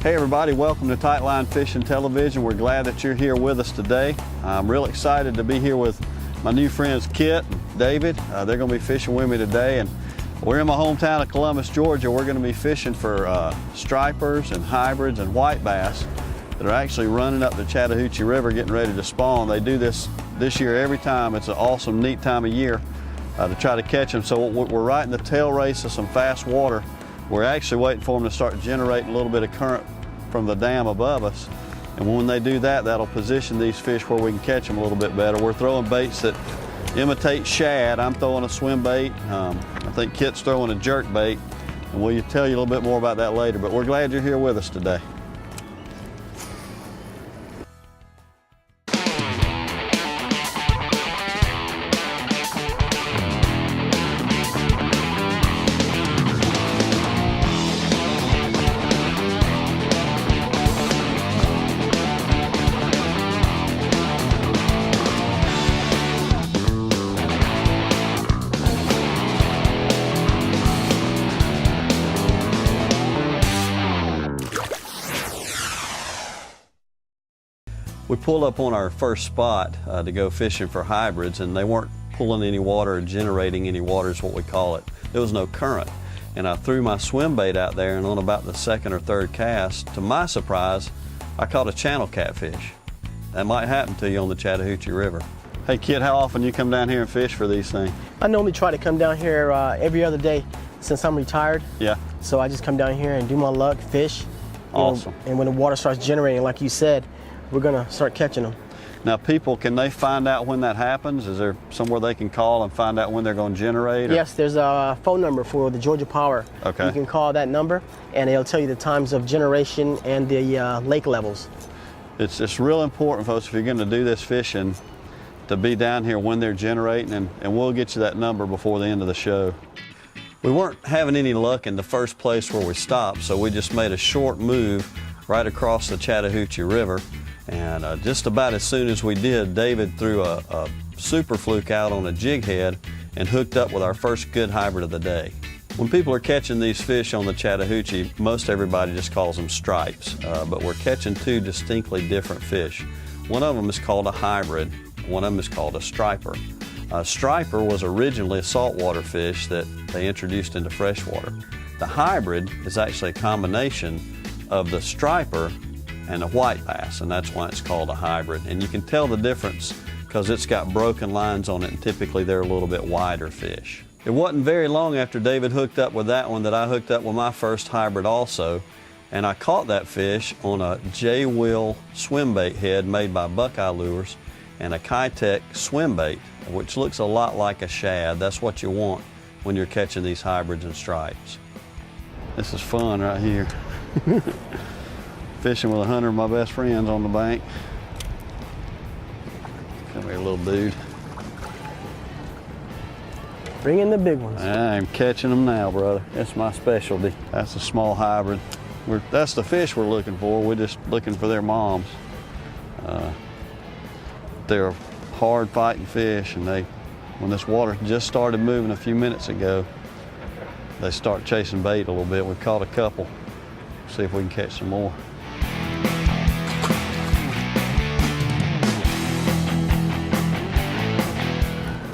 Hey everybody, welcome to Tightline Fishing Television. We're glad that you're here with us today. I'm real excited to be here with my new friends Kit and David. They're going to be fishing with me today, and we're in my hometown of Columbus, Georgia. We're going to be fishing for stripers and hybrids and white bass that are actually running up the Chattahoochee River getting ready to spawn. They do this year every time. It's an awesome, neat time of year to try to catch them. So we're right in the tail race of some fast water. We're actually waiting for them to start generating a little bit of current from the dam above us. And when they do that, that'll position these fish where we can catch them a little bit better. We're throwing baits that imitate shad. I'm throwing a swim bait. I think Kit's throwing a jerk bait. And we'll tell you a little bit more about that later. But we're glad you're here with us today. We pulled up on our first spot to go fishing for hybrids, and they weren't pulling any water or generating any water is what we call it. There was no current. And I threw my swim bait out there, and on about the second or third cast, to my surprise, I caught a channel catfish. That might happen to you on the Chattahoochee River. Hey Kid, how often you come down here and fish for these things? I normally try to come down here every other day since I'm retired. Yeah. So I just come down here and do my luck, fish. Awesome. And when the water starts generating, like you said, we're gonna start catching them. Now people, can they find out when that happens? Is there somewhere they can call and find out when they're going to generate? Or? Yes, there's a phone number for the Georgia Power. Okay. You can call that number and it'll tell you the times of generation and the lake levels. It's real important, folks, if you're going to do this fishing, to be down here when they're generating, and we'll get you that number before the end of the show. We weren't having any luck in the first place where we stopped, so we just made a short move right across the Chattahoochee River. And just about as soon as we did, David threw a super fluke out on a jig head and hooked up with our first good hybrid of the day. When people are catching these fish on the Chattahoochee, most everybody just calls them stripes, but we're catching two distinctly different fish. One of them is called a hybrid, one of them is called a striper. A striper was originally a saltwater fish that they introduced into freshwater. The hybrid is actually a combination of the striper and a white bass, and that's why it's called a hybrid. And you can tell the difference because it's got broken lines on it, and typically they're a little bit wider fish. It wasn't very long after David hooked up with that one that I hooked up with my first hybrid also, and I caught that fish on a J-Will swim bait head made by Buckeye Lures and a Kitech swim bait, which looks a lot like a shad. That's what you want when you're catching these hybrids and stripes. This is fun right here. Fishing with 100 of my best friends on the bank. Come here, little dude. Bring in the big ones. I'm catching them now, brother. That's my specialty. That's a small hybrid. That's the fish we're looking for. We're just looking for their moms. They're hard fighting fish, and when this water just started moving a few minutes ago, they start chasing bait a little bit. We've caught a couple. See if we can catch some more.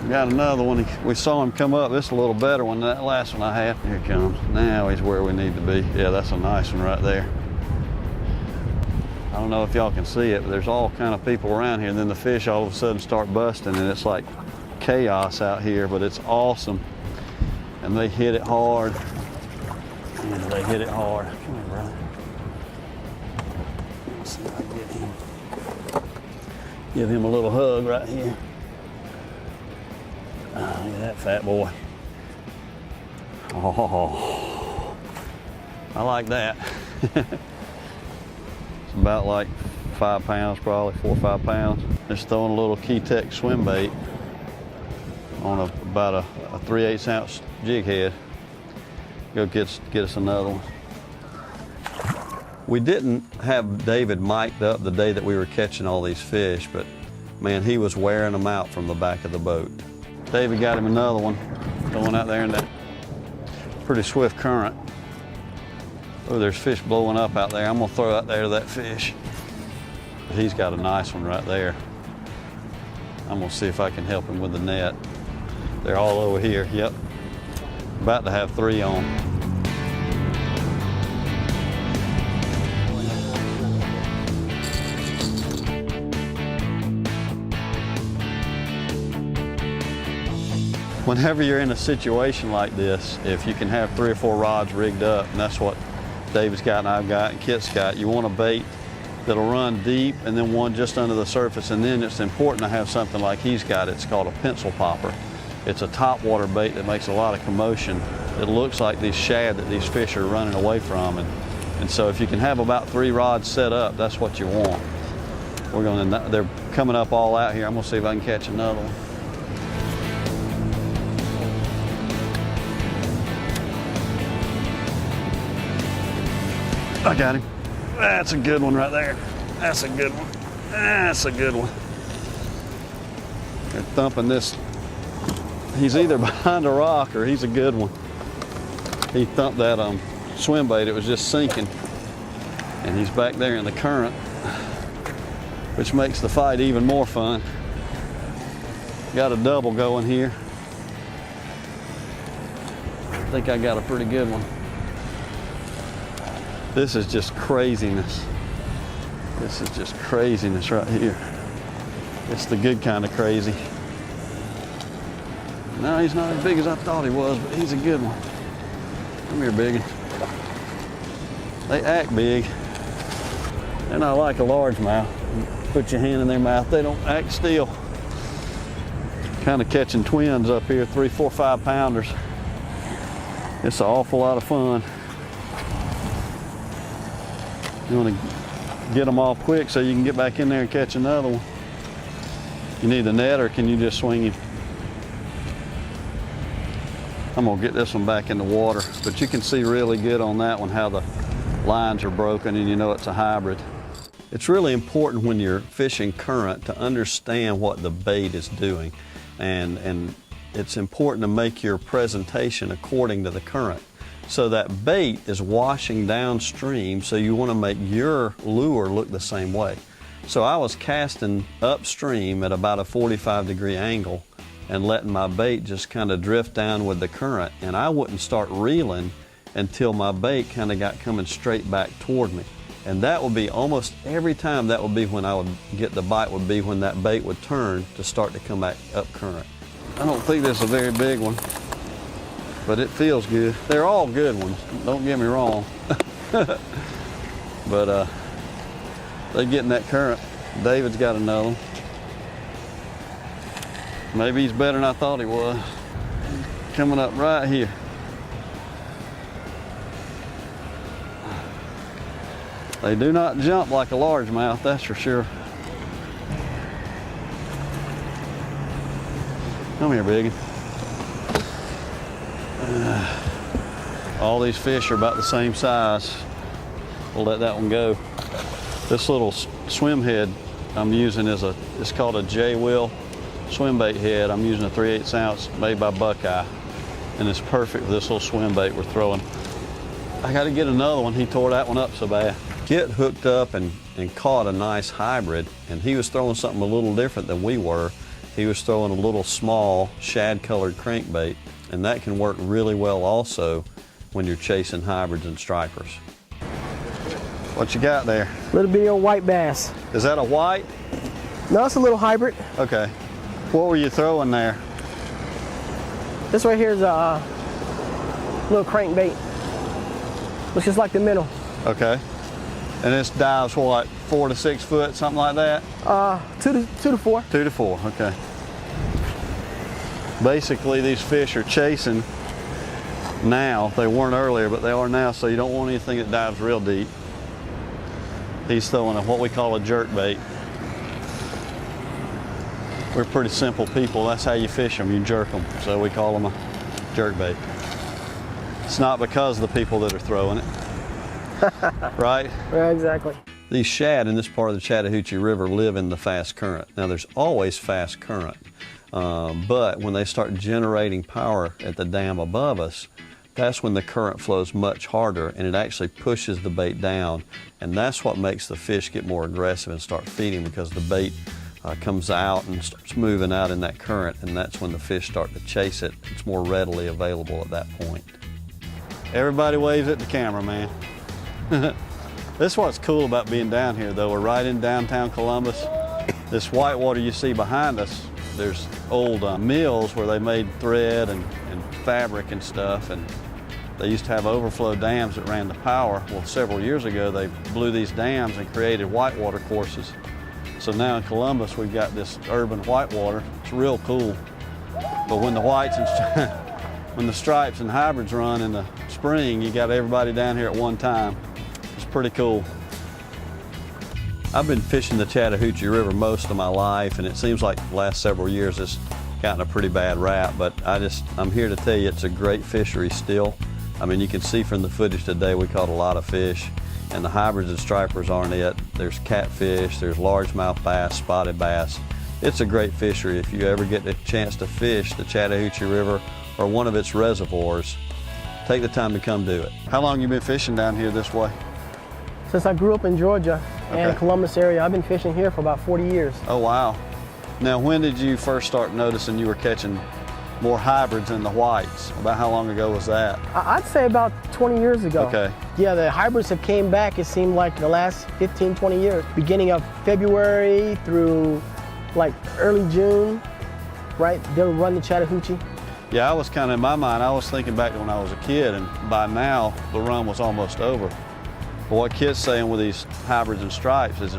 Got another one. We saw him come up. This is a little better one than that last one I had. Here he comes. Now he's where we need to be. Yeah, that's a nice one right there. I don't know if y'all can see it, but there's all kind of people around here, and then the fish all of a sudden start busting, and it's like chaos out here, but it's awesome. And they hit it hard. And they hit it hard. Come here, brother. Let's see if I can get him. Give him a little hug right here. Oh, look at that fat boy. Oh, I like that. It's about like 5 pounds, probably 4 or 5 pounds. Just throwing a little Kitech swim bait on about a 3/8 ounce jig head. Go get us another one. We didn't have David mic'd up the day that we were catching all these fish, but man, he was wearing them out from the back of the boat. David got him another one, going out there in that pretty swift current. Oh, there's fish blowing up out there. I'm gonna throw out there to that fish. But he's got a nice one right there. I'm gonna see if I can help him with the net. They're all over here, yep. About to have 3 on. Whenever you're in a situation like this, if you can have 3 or 4 rods rigged up, and that's what David's got and I've got and Kit's got, you want a bait that'll run deep and then one just under the surface, and then it's important to have something like he's got. It's called a pencil popper. It's a topwater bait that makes a lot of commotion. It looks like these shad that these fish are running away from, and so if you can have about 3 rods set up, that's what you want. They're coming up all out here. I'm gonna see if I can catch another one. I got him. That's a good one right there. That's a good one. That's a good one. They're thumping this. He's either behind a rock or he's a good one. He thumped that swim bait. It was just sinking. And he's back there in the current, which makes the fight even more fun. Got a double going here. I think I got a pretty good one. This is just craziness. This is just craziness right here. It's the good kind of crazy. No, he's not as big as I thought he was, but he's a good one. Come here, biggin. They act big. They're not like a largemouth. Put your hand in their mouth, they don't act still. Kind of catching twins up here, 3, 4, 5 pounders. It's an awful lot of fun. You want to get them off quick so you can get back in there and catch another one. You need the net, or can you just swing him? I'm gonna get this one back in the water, but you can see really good on that one how the lines are broken, and you know it's a hybrid. It's really important when you're fishing current to understand what the bait is doing, and it's important to make your presentation according to the current. So that bait is washing downstream, so you want to make your lure look the same way. So I was casting upstream at about a 45-degree angle and letting my bait just kind of drift down with the current, and I wouldn't start reeling until my bait kind of got coming straight back toward me. And that would be almost every time, that would be when I would get the bite, would be when that bait would turn to start to come back up current. I don't think this is a very big one, but it feels good. They're all good ones, don't get me wrong. But they're getting that current. David's got another one. Maybe he's better than I thought he was. Coming up right here. They do not jump like a largemouth, that's for sure. Come here, biggin. All these fish are about the same size. We'll let that one go. This little swim head I'm using is it's called a J-Will swim bait head. I'm using a 3/8 ounce made by Buckeye, and it's perfect for this little swim bait we're throwing. I got to get another one. He tore that one up so bad. Kit hooked up and caught a nice hybrid, and he was throwing something a little different than we were. He was throwing a little small shad-colored crankbait, and that can work really well also when you're chasing hybrids and stripers. What you got there? Little bitty old white bass. Is that a white? No, it's a little hybrid. Okay. What were you throwing there? This right here is a little crankbait. Looks just like the minnow. Okay. And this dives what, 4 to 6 foot, something like that? 2 to 4. 2 to 4, okay. Basically, these fish are chasing now. They weren't earlier, but they are now, so you don't want anything that dives real deep. He's throwing what we call a jerk bait. We're pretty simple people. That's how you fish them. You jerk them. So we call them a jerk bait. It's not because of the people that are throwing it. Right? Yeah, exactly. These shad in this part of the Chattahoochee River live in the fast current. Now there's always fast current, but when they start generating power at the dam above us, that's when the current flows much harder and it actually pushes the bait down, and that's what makes the fish get more aggressive and start feeding, because the bait comes out and starts moving out in that current, and that's when the fish start to chase it. It's more readily available at that point. Everybody waves at the camera, man. This is what's cool about being down here, though. We're right in downtown Columbus. This whitewater you see behind us, there's old mills where they made thread and fabric and stuff, and they used to have overflow dams that ran the power. Well, several years ago, they blew these dams and created whitewater courses. So now in Columbus, we've got this urban whitewater. It's real cool. But when the whites and when the stripes and hybrids run in the spring, you got everybody down here at one time. It's pretty cool. I've been fishing the Chattahoochee River most of my life, and it seems like the last several years it's gotten a pretty bad rap, but I'm here to tell you it's a great fishery still. I mean, you can see from the footage today we caught a lot of fish, and the hybrids and stripers aren't it. There's catfish, there's largemouth bass, spotted bass. It's a great fishery. If you ever get the chance to fish the Chattahoochee River or one of its reservoirs, take the time to come do it. How long you been fishing down here this way? Since I grew up in Georgia and Columbus area, I've been fishing here for about 40 years. Oh, wow. Now, when did you first start noticing you were catching more hybrids than the whites? About how long ago was that? I'd say about 20 years ago. Okay. Yeah, the hybrids have came back, it seemed like, the last 15, 20 years. Beginning of February through like early June, right? They'll run the Chattahoochee. Yeah, I was kind of, in my mind, I was thinking back to when I was a kid, and by now the run was almost over. But what Kit's saying with these hybrids and stripes is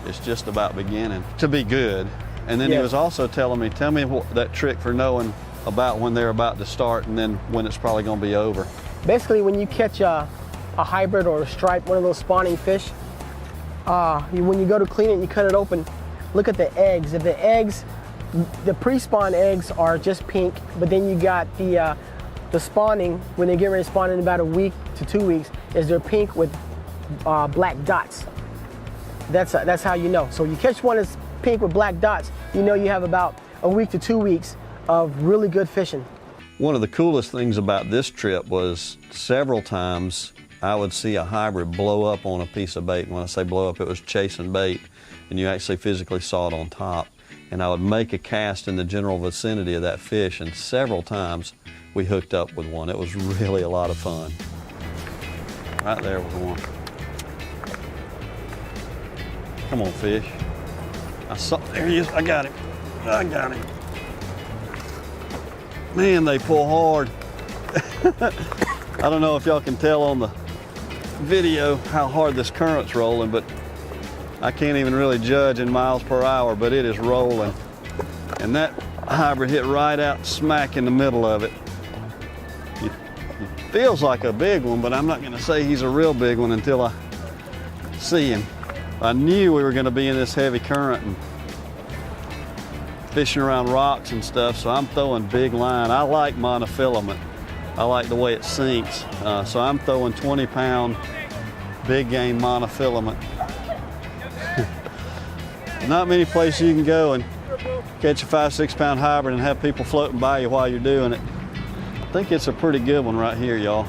it's just about beginning to be good. And then he was also telling me, tell me that trick for knowing about when they're about to start and then when it's probably going to be over. Basically, when you catch a hybrid or a stripe, one of those spawning fish, when you go to clean it and you cut it open, look at the eggs. If the eggs, the pre-spawn eggs are just pink, but then you got the spawning, when they get ready to spawn in about a week to 2 weeks, is they're pink with black dots. That's how you know. So you catch one that's pink with black dots, you know you have about a week to 2 weeks of really good fishing. One of the coolest things about this trip was several times I would see a hybrid blow up on a piece of bait. When I say blow up, it was chasing bait, and you actually physically saw it on top. And I would make a cast in the general vicinity of that fish, and several times we hooked up with one. It was really a lot of fun. Right there was one. Come on, fish. There he is, I got him. I got him. Man, they pull hard. I don't know if y'all can tell on the video how hard this current's rolling, but I can't even really judge in miles per hour, but it is rolling. And that hybrid hit right out smack in the middle of it. It feels like a big one, but I'm not gonna say he's a real big one until I see him. I knew we were gonna be in this heavy current and fishing around rocks and stuff, so I'm throwing big line. I like monofilament. I like the way it sinks, so I'm throwing 20-pound big game monofilament. Not many places you can go and catch a 5-6 pound hybrid and have people floating by you while you're doing it. I think it's a pretty good one right here, y'all.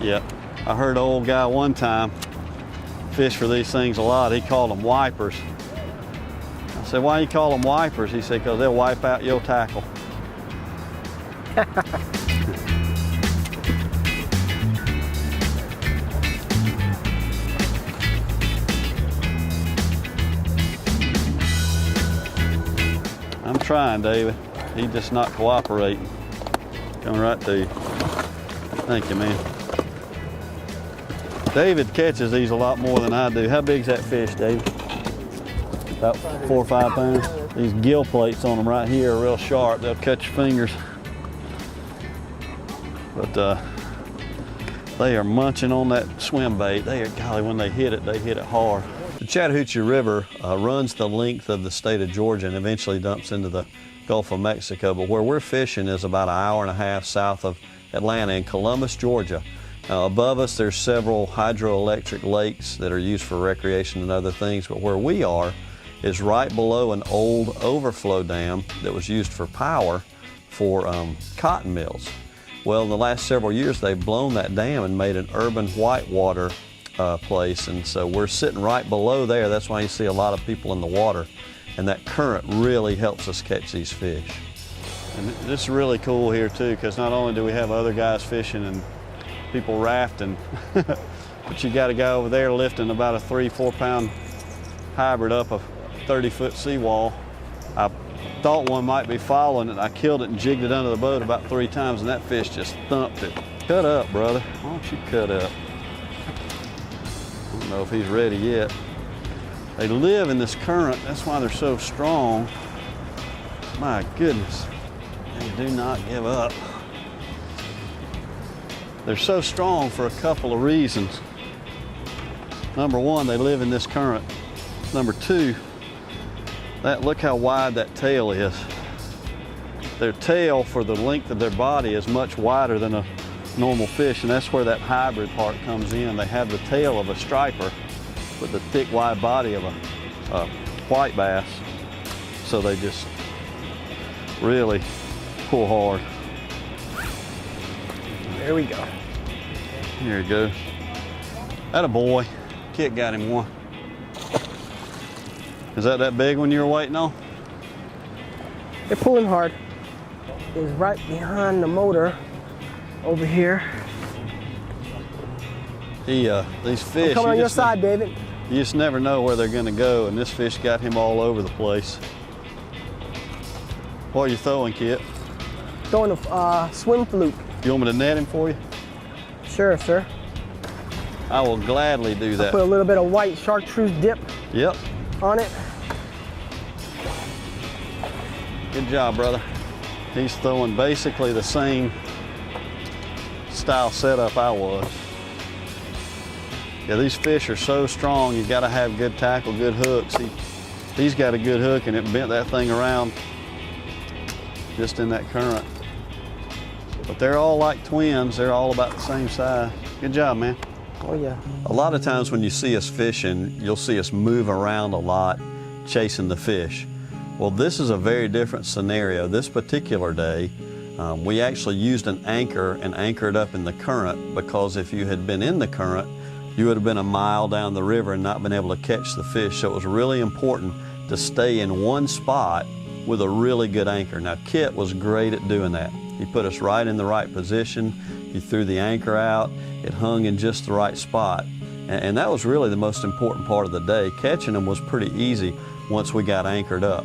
Yep, I heard an old guy one time fish for these things a lot. He called them wipers. I said, why you call them wipers? He said, because they'll wipe out your tackle. I'm trying, David. He's just not cooperating. Coming right to you. Thank you, man. David catches these a lot more than I do. How big's that fish, David? About 4 or 5 pounds. These gill plates on them right here are real sharp. They'll cut your fingers. But they are munching on that swim bait. Golly, when they hit it hard. The Chattahoochee River runs the length of the state of Georgia and eventually dumps into the Gulf of Mexico. But where we're fishing is about an hour and a half south of Atlanta in Columbus, Georgia. Above us, there's several hydroelectric lakes that are used for recreation and other things. But where we are is right below an old overflow dam that was used for power for cotton mills. Well, in the last several years, they've blown that dam and made an urban whitewater place, and so we're sitting right below there. That's why you see a lot of people in the water, and that current really helps us catch these fish. And this is really cool here too, because not only do we have other guys fishing and people rafting, but you got a guy over there lifting about a 3-4 pound hybrid up a 30-foot seawall. I thought one might be following it. I killed it and jigged it under the boat about 3 times, and that fish just thumped it. Cut up, brother. Why don't you cut up? I don't know if he's ready yet. They live in this current. That's why they're so strong. My goodness. They do not give up. They're so strong for a couple of reasons. Number one, they live in this current. Number two, look how wide that tail is. Their tail, for the length of their body, is much wider than a normal fish, and that's where that hybrid part comes in. They have the tail of a striper, but the thick, wide body of a white bass. So they just really pull hard. There we go. There you go. Atta boy. Kit got him one. Is that big one you were waiting on? They're pulling hard. It's right behind the motor over here. These fish. I'm coming on your side, David. You just never know where they're gonna go, and this fish got him all over the place. What are you throwing, Kit? Throwing a swim fluke. You want me to net him for you? Sure, sir. I will gladly do that. Put a little bit of white chartreuse dip Yep. on it. Good job, brother. He's throwing basically the same style setup I was. Yeah, these fish are so strong, you gotta have good tackle, good hooks. He's got a good hook, and it bent that thing around just in that current. But they're all like twins. They're all about the same size. Good job, man. Oh yeah. A lot of times when you see us fishing, you'll see us move around a lot chasing the fish. Well, this is a very different scenario. This particular day, we actually used an anchor and anchored up in the current, because if you had been in the current, you would have been a mile down the river and not been able to catch the fish. So it was really important to stay in one spot with a really good anchor. Now, Kit was great at doing that. He put us right in the right position. He threw the anchor out. It hung in just the right spot. And that was really the most important part of the day. Catching them was pretty easy once we got anchored up.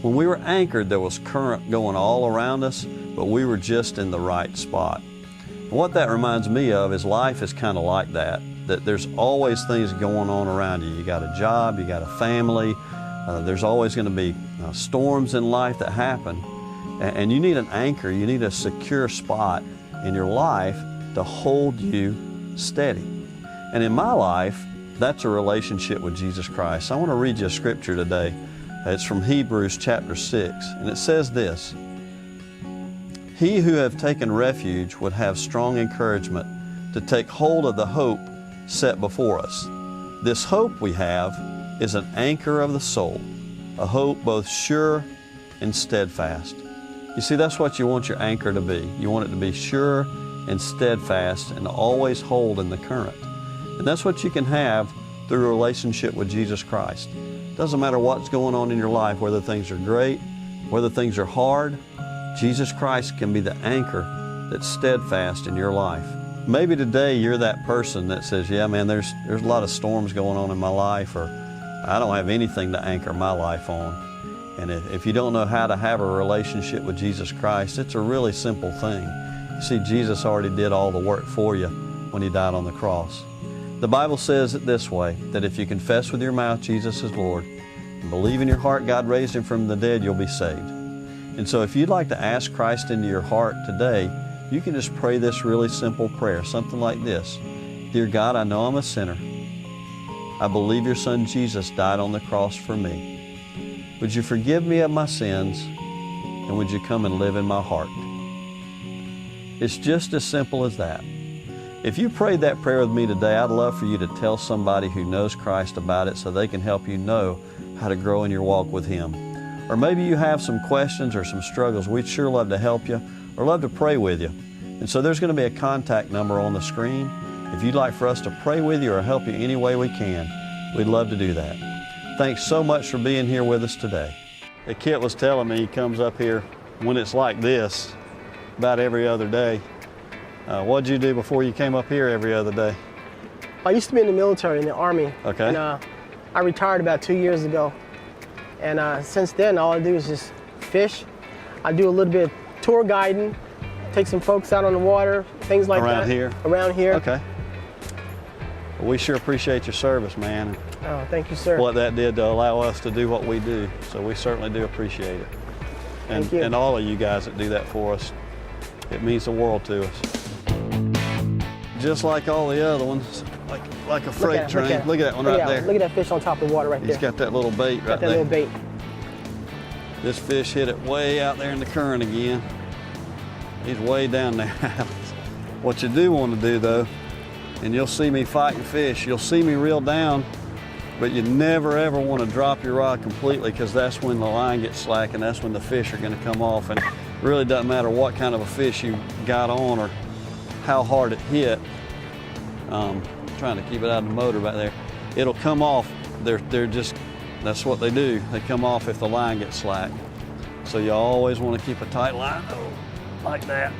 When we were anchored, there was current going all around us, but we were just in the right spot. And what that reminds me of is life is kind of like that there's always things going on around you. You got a job, you got a family, there's always going to be storms in life that happen. And you need an anchor, you need a secure spot in your life to hold you steady. And in my life, that's a relationship with Jesus Christ. I want to read you a scripture today. It's from Hebrews chapter 6, and it says this: "He who have taken refuge would have strong encouragement to take hold of the hope set before us. This hope we have is an anchor of the soul, a hope both sure and steadfast." You see, that's what you want your anchor to be. You want it to be sure and steadfast and always hold in the current. And that's what you can have through a relationship with Jesus Christ. It doesn't matter what's going on in your life, whether things are great, whether things are hard, Jesus Christ can be the anchor that's steadfast in your life. Maybe today you're that person that says, yeah, man, there's a lot of storms going on in my life, or I don't have anything to anchor my life on. And if you don't know how to have a relationship with Jesus Christ, it's a really simple thing. You see, Jesus already did all the work for you when He died on the cross. The Bible says it this way, that if you confess with your mouth Jesus is Lord and believe in your heart God raised Him from the dead, you'll be saved. And so if you'd like to ask Christ into your heart today, you can just pray this really simple prayer, something like this: Dear God, I know I'm a sinner. I believe your Son Jesus died on the cross for me. Would you forgive me of my sins, and would you come and live in my heart? It's just as simple as that. If you prayed that prayer with me today, I'd love for you to tell somebody who knows Christ about it so they can help you know how to grow in your walk with Him. Or maybe you have some questions or some struggles. We'd sure love to help you or love to pray with you. And so there's going to be a contact number on the screen. If you'd like for us to pray with you or help you any way we can, we'd love to do that. Thanks so much for being here with us today. Kit was telling me he comes up here when it's like this about every other day. What'd you do before you came up here every other day? I used to be in the military, in the Army. Okay. And I retired about 2 years ago. And since then, all I do is just fish. I do a little bit of tour guiding, take some folks out on the water, things like that. Around here? Around here. Okay. Well, we sure appreciate your service, man. Oh, thank you, sir. What that did to allow us to do what we do. So we certainly do appreciate it. And, Thank you. and all of you guys that do that for us, it means the world to us. Just like all the other ones, like a freight train. Look at that one right there. Look at that fish on top of the water right there. He's got that little bait right there. Got that little bait. This fish hit it way out there in the current again. He's way down there. What you do want to do though, and you'll see me fighting fish, you'll see me reel down, but you never ever want to drop your rod completely, because that's when the line gets slack and that's when the fish are going to come off. And it really doesn't matter what kind of a fish you got on or how hard it hit. Trying to keep it out of the motor back there. It'll come off. They're just, that's what they do. They come off if the line gets slack. So you always want to keep a tight line like that.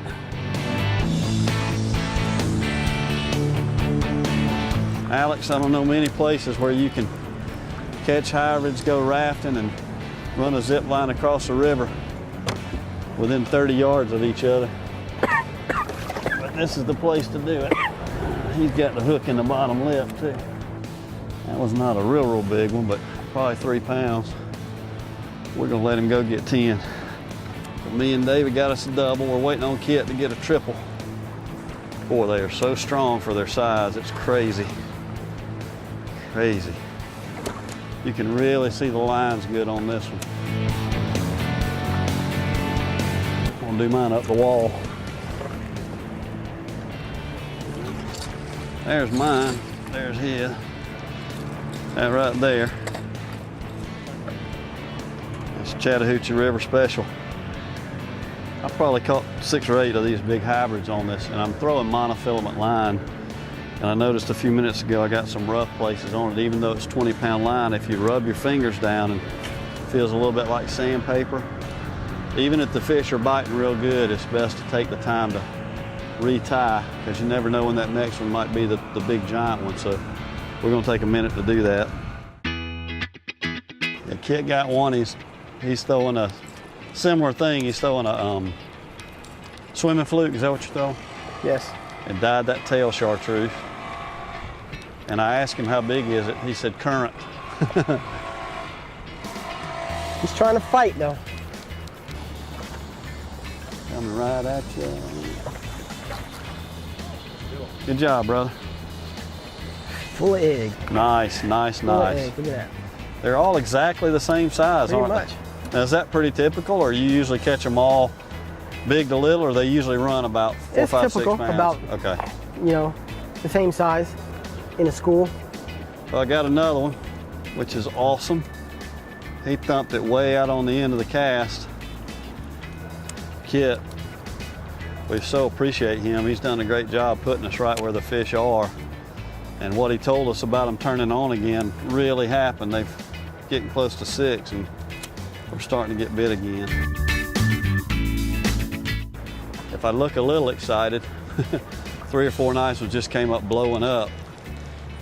Alex, I don't know many places where you can catch hybrids, go rafting, and run a zip line across the river within 30 yards of each other. But this is the place to do it. He's got the hook in the bottom lip too. That was not a real big one, but probably 3 pounds. We're gonna let him go get 10. But me and David got us a double. We're waiting on Kit to get a triple. Boy, they are so strong for their size. It's crazy. Crazy. You can really see the lines good on this one. I'm gonna do mine up the wall. There's mine, there's his. That right there. It's Chattahoochee River Special. I probably caught 6 or 8 of these big hybrids on this, and I'm throwing monofilament line. And I noticed a few minutes ago I got some rough places on it. Even though it's 20-pound line, if you rub your fingers down and it feels a little bit like sandpaper, even if the fish are biting real good, it's best to take the time to retie, because you never know when that next one might be the big giant one. So we're going to take a minute to do that. The Kit got one. He's throwing a similar thing. He's throwing a swimming fluke. Is that what you're throwing? Yes. And dyed that tail chartreuse. And I asked him how big is it. He said current. He's trying to fight though. Coming right at you. Good job, brother. Full of egg. Nice, nice, Full nice. of egg. Look at that. They're all exactly the same size, Pretty aren't much. they? Now, is that pretty typical, or you usually catch them all big to little, or they usually run about 4, 5, 6 typical, pounds? about, Okay. you know, the same size in a school. So I got another one, which is awesome. He thumped it way out on the end of the cast. Kit, we so appreciate him. He's done a great job putting us right where the fish are. And what he told us about them turning on again really happened. They're getting close to 6, and we're starting to get bit again. If I look a little excited, 3 or 4 nice ones just came up blowing up.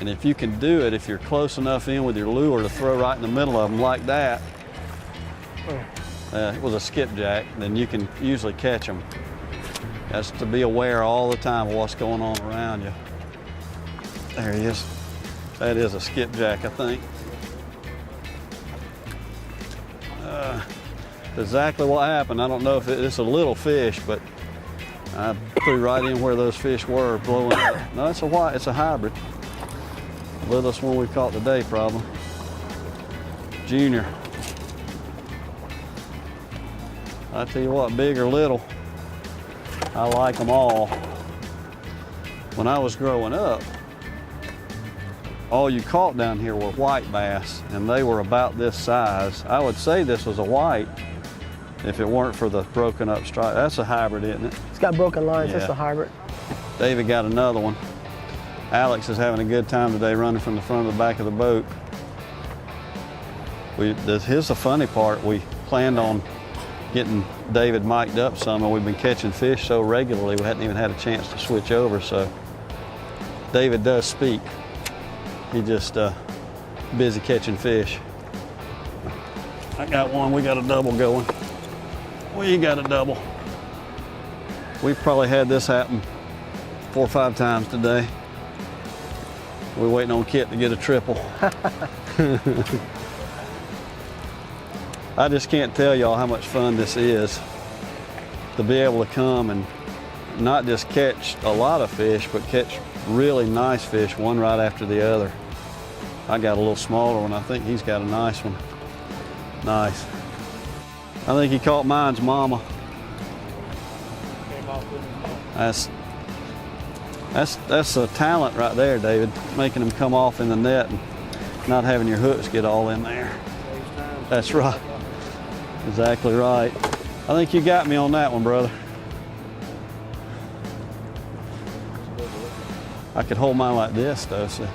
And if you can do it, if you're close enough in with your lure to throw right in the middle of them like that, it was a skipjack, then you can usually catch them. That's to be aware all the time of what's going on around you. There he is. That is a skipjack, I think. Exactly what happened. I don't know if it's a little fish, but I threw right in where those fish were blowing up. No, it's a white, it's a hybrid. Littlest one we caught today, probably. Junior. I tell you what, big or little, I like them all. When I was growing up, all you caught down here were white bass, and they were about this size. I would say this was a white if it weren't for the broken up stripe. That's a hybrid, isn't it? It's got broken lines. Yeah. That's a hybrid. David got another one. Alex is having a good time today running from the front of the back of the boat. Here's the funny part. We planned on getting David mic'd up some, and we've been catching fish so regularly we hadn't even had a chance to switch over. So David does speak. He just busy catching fish. I got one. We got a double going. We got a double. We've probably had this happen 4 or 5 times today. We're waiting on Kit to get a triple. I just can't tell y'all how much fun this is to be able to come and not just catch a lot of fish, but catch really nice fish, one right after the other. I got a little smaller one. I think he's got a nice one. Nice. I think he caught mine's mama. That's a talent right there, David, making them come off in the net and not having your hooks get all in there. That's right. Exactly right. I think you got me on that one, brother. I could hold mine like this, though. So.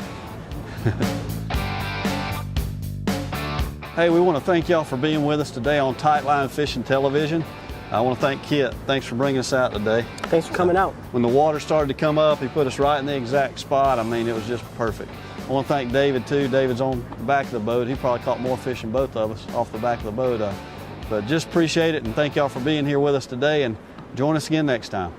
Hey, we want to thank y'all for being with us today on Tight Line Fishing Television. I want to thank Kit. Thanks for bringing us out today. Thanks for coming out. When the water started to come up, he put us right in the exact spot. I mean, it was just perfect. I want to thank David, too. David's on the back of the boat. He probably caught more fish than both of us off the back of the boat. But just appreciate it, and thank y'all for being here with us today, and join us again next time.